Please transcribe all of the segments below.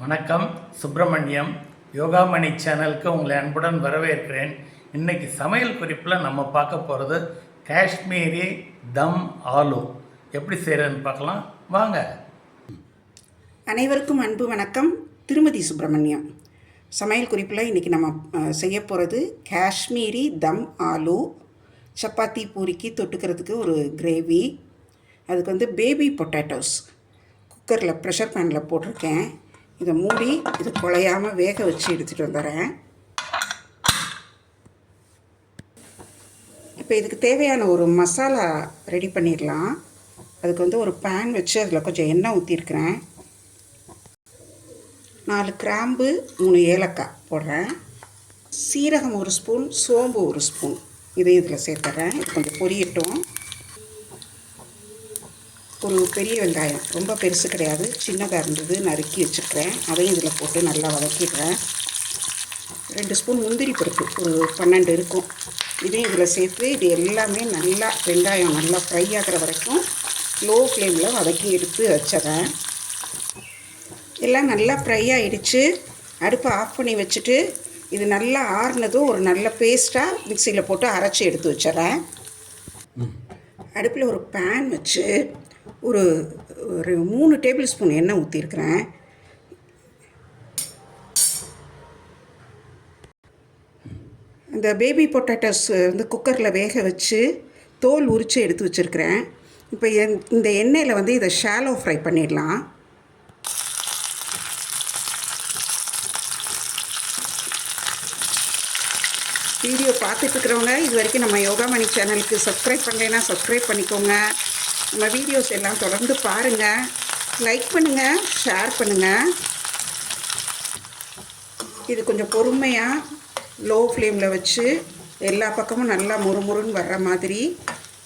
வணக்கம். சுப்பிரமணியம் யோகாமணி சேனலுக்கு உங்களை அன்புடன் வரவேற்கிறேன். இன்றைக்கி சமையல் குறிப்பில் நம்ம பார்க்க போகிறது காஷ்மீரி தம் ஆலு எப்படி செய்கிறதுன்னு பார்க்கலாம் வாங்க. அனைவருக்கும் அன்பு வணக்கம். திருமதி சுப்பிரமணியம். சமையல் குறிப்பில் இன்றைக்கி நம்ம செய்ய போகிறது காஷ்மீரி தம் ஆலு. சப்பாத்தி பூரிக்கு தொட்டுக்கிறதுக்கு ஒரு கிரேவி. அதுக்கு பேபி பொட்டேட்டோஸ் குக்கரில் ப்ரெஷர் பேனில் போட்டிருக்கேன். இதை மூடி இது குழையாமல் வேக வச்சு எடுத்துகிட்டு வந்துடுறேன். இப்போ இதுக்கு தேவையான ஒரு மசாலா ரெடி பண்ணிடலாம். அதுக்கு ஒரு பேன் வச்சு அதில் கொஞ்சம் எண்ணெய் ஊற்றிருக்கிறேன். 4 கிராம்பு 3 ஏலக்காய் போடுறேன். சீரகம் 1 ஸ்பூன், சோம்பு 1 ஸ்பூன் இதையும் இதில் சேர்த்துட்றேன். இது கொஞ்சம் பொரியட்டும். ஒரு பெரிய வெங்காயம், ரொம்ப பெருசு கிடையாது, சின்னதாக இருந்தது, நறுக்கி வச்சுருக்கிறேன். அதையும் இதில் போட்டு நல்லா வதக்கிடுறேன். 2 ஸ்பூன் முந்திரி பருப்பு, ஒரு 12 இருக்கும், இதையும் இதில் சேர்த்து இது எல்லாமே நல்லா வெங்காயம் நல்லா ஃப்ரை ஆகிற வரைக்கும் லோ ஃப்ளேமில் வதக்கி எடுத்து வச்சிட்றேன். எல்லாம் நல்லா ஃப்ரை ஆகிடுச்சு. அடுப்பை ஆஃப் பண்ணி வச்சுட்டு இது நல்லா ஆறுனதும் ஒரு நல்ல பேஸ்ட்டாக மிக்சியில் போட்டு அரைச்சி எடுத்து வச்சிட்றேன். அடுப்பில் ஒரு பேன் வச்சு ஒரு 3 டேபிள் ஸ்பூன் எண்ணெய் ஊற்றிருக்கிறேன். இந்த பேபி பொட்டேட்டோஸ் குக்கரில் வேக வச்சு தோல் உரித்து எடுத்து வச்சுருக்கிறேன். இப்போ இந்த எண்ணெயில் இதை ஷாலோ ஃப்ரை பண்ணிடலாம். வீடியோ பார்த்துட்ருக்கிறவங்க இது வரைக்கும் நம்ம யோகாமணி சேனலுக்கு சப்ஸ்கிரைப் பண்ணலைன்னா சப்ஸ்கிரைப் பண்ணிக்கோங்க. நம்ம வீடியோஸ் எல்லாம் தொடர்ந்து பாருங்கள், லைக் பண்ணுங்கள், ஷேர் பண்ணுங்கள். இது கொஞ்சம் பொறுமையாக லோ ஃப்ளேமில் வச்சு எல்லா பக்கமும் நல்லா முறுமுறுன்னு வர்ற மாதிரி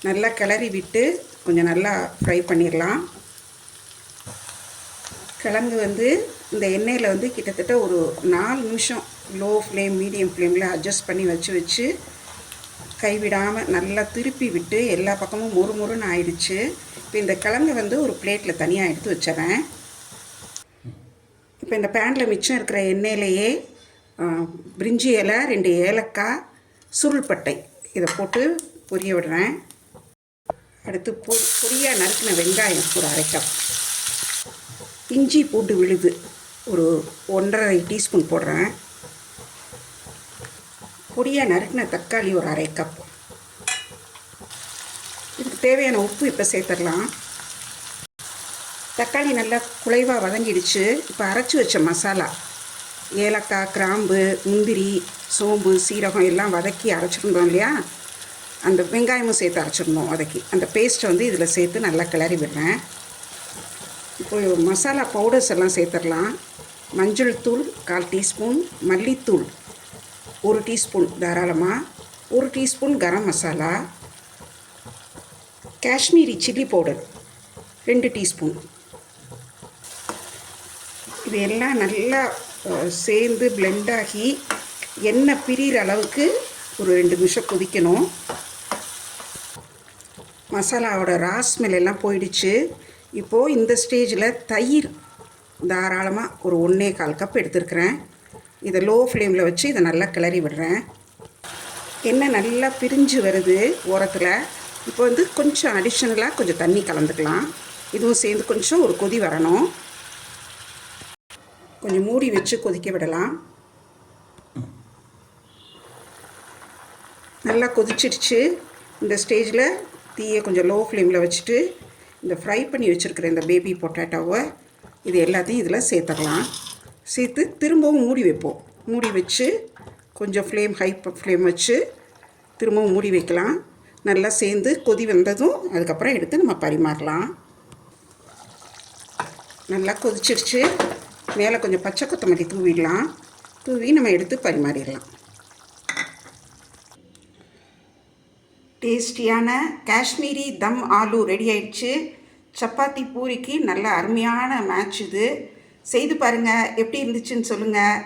நல்லா கிளறி விட்டு கொஞ்சம் நல்லா ஃப்ரை பண்ணிடலாம். கிழங்கு இந்த எண்ணெயில் கிட்டத்தட்ட ஒரு 4 நிமிஷம் லோ ஃப்ளேம் மீடியம் ஃப்ளேமில் அட்ஜஸ்ட் பண்ணி வச்சு கைவிடாமல் நல்லா திருப்பி விட்டு எல்லா பக்கமும் முறுமுறுன்னு ஆயிடுச்சு. இப்போ இந்த கிழங்கு ஒரு பிளேட்டில் தனியாக எடுத்து வச்சிடறேன். இப்போ இந்த பேனில் மிச்சம் இருக்கிற எண்ணெயிலேயே பிரிஞ்சி இலை, 2 ஏலக்காய், சுருள்பட்டை இதை போட்டு பொரிய விடுறேன். அடுத்து பொரியாக நறுக்கின வெங்காயம் ஒரு 1/2 கப், இஞ்சி பூண்டு விழுது ஒரு 1.5 டீஸ்பூன் போடுறேன். பொடியாக நறுக்கின தக்காளி ஒரு 1/2 கப். இதுக்கு தேவையான உப்பு இப்போ சேர்த்துடலாம். தக்காளி நல்லா குழைவாக வதங்கிடுச்சு. இப்போ அரைச்சி வச்ச மசாலா, ஏலக்காய், கிராம்பு, முந்திரி, சோம்பு, சீரகம் எல்லாம் வதக்கி அரைச்சிருந்தோம் இல்லையா, அந்த வெங்காயமும் சேர்த்து அரைச்சிருந்தோம் வதக்கி. அந்த பேஸ்ட்டை இதில் சேர்த்து நல்லா கிளறி விடுறேன். இப்போ மசாலா பவுடர்ஸ் எல்லாம் சேர்த்துடலாம். மஞ்சள் தூள் 1/4 டீஸ்பூன், மல்லித்தூள் 1 டீஸ்பூன் தாராளமாக, 1 teaspoon garam masala, Kashmiri chilli powder 2 teaspoon. இது எல்லாம் நல்லா சேர்ந்து பிளெண்டாகி எண்ணெய் பிரிகிற அளவுக்கு ஒரு 2 நிமிஷம் கொதிக்கணும். மசாலாவோட ஸ்மெல் எல்லாம் போயிடுச்சு. இப்போது இந்த ஸ்டேஜில் தயிர் தாராளமாக ஒரு 1.25 கப் எடுத்துருக்கிறேன். இதை லோ ஃப்ளேமில் வச்சு இதை நல்லா கிளறி விடுறேன். எண்ணெய் நல்லா பிரிஞ்சு வருது ஓரத்தில். இப்போ கொஞ்சம் அடிஷ்னலாக கொஞ்சம் தண்ணி கலந்துக்கலாம். இதுவும் சேர்ந்து கொஞ்சம் ஒரு கொதி வரணும். கொஞ்சம் மூடி வச்சு கொதிக்க விடலாம். நல்லா கொதிச்சிடுச்சு. இந்த ஸ்டேஜில் தீயை கொஞ்சம் லோ ஃப்ளேமில் வச்சுட்டு இந்த ஃப்ரை பண்ணி வச்சுருக்கிற இந்த பேபி பொட்டேட்டோவை இது எல்லாத்தையும் இதில் சேர்த்துடலாம். சேர்த்து திரும்பவும் மூடி வைப்போம். மூடி வச்சு கொஞ்சம் ஹை ஃப்ளேம் வச்சு திரும்பவும் மூடி வைக்கலாம். நல்லா சேர்ந்து கொதி வந்ததும் அதுக்கப்புறம் எடுத்து நம்ம பரிமாறலாம். நல்லா கொதிச்சிருச்சு. மேலே கொஞ்சம் பச்சை கொத்தமல்லி தூவிடலாம். தூவி நம்ம எடுத்து பரிமாறிடலாம். டேஸ்டியான காஷ்மீரி தம் ஆலு ரெடி ஆயிடுச்சு. சப்பாத்தி பூரிக்கு நல்ல அருமையான மேட்ச் இது. செய்து பாருங்கள், எப்படி இருந்துச்சுன்னு சொல்லுங்கள்.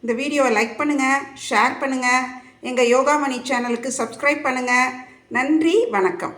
இந்த வீடியோவை லைக் பண்ணுங்கள், ஷேர் பண்ணுங்கள். எங்கள் யோகாமணி சேனலுக்கு சப்ஸ்கிரைப் பண்ணுங்கள். நன்றி, வணக்கம்.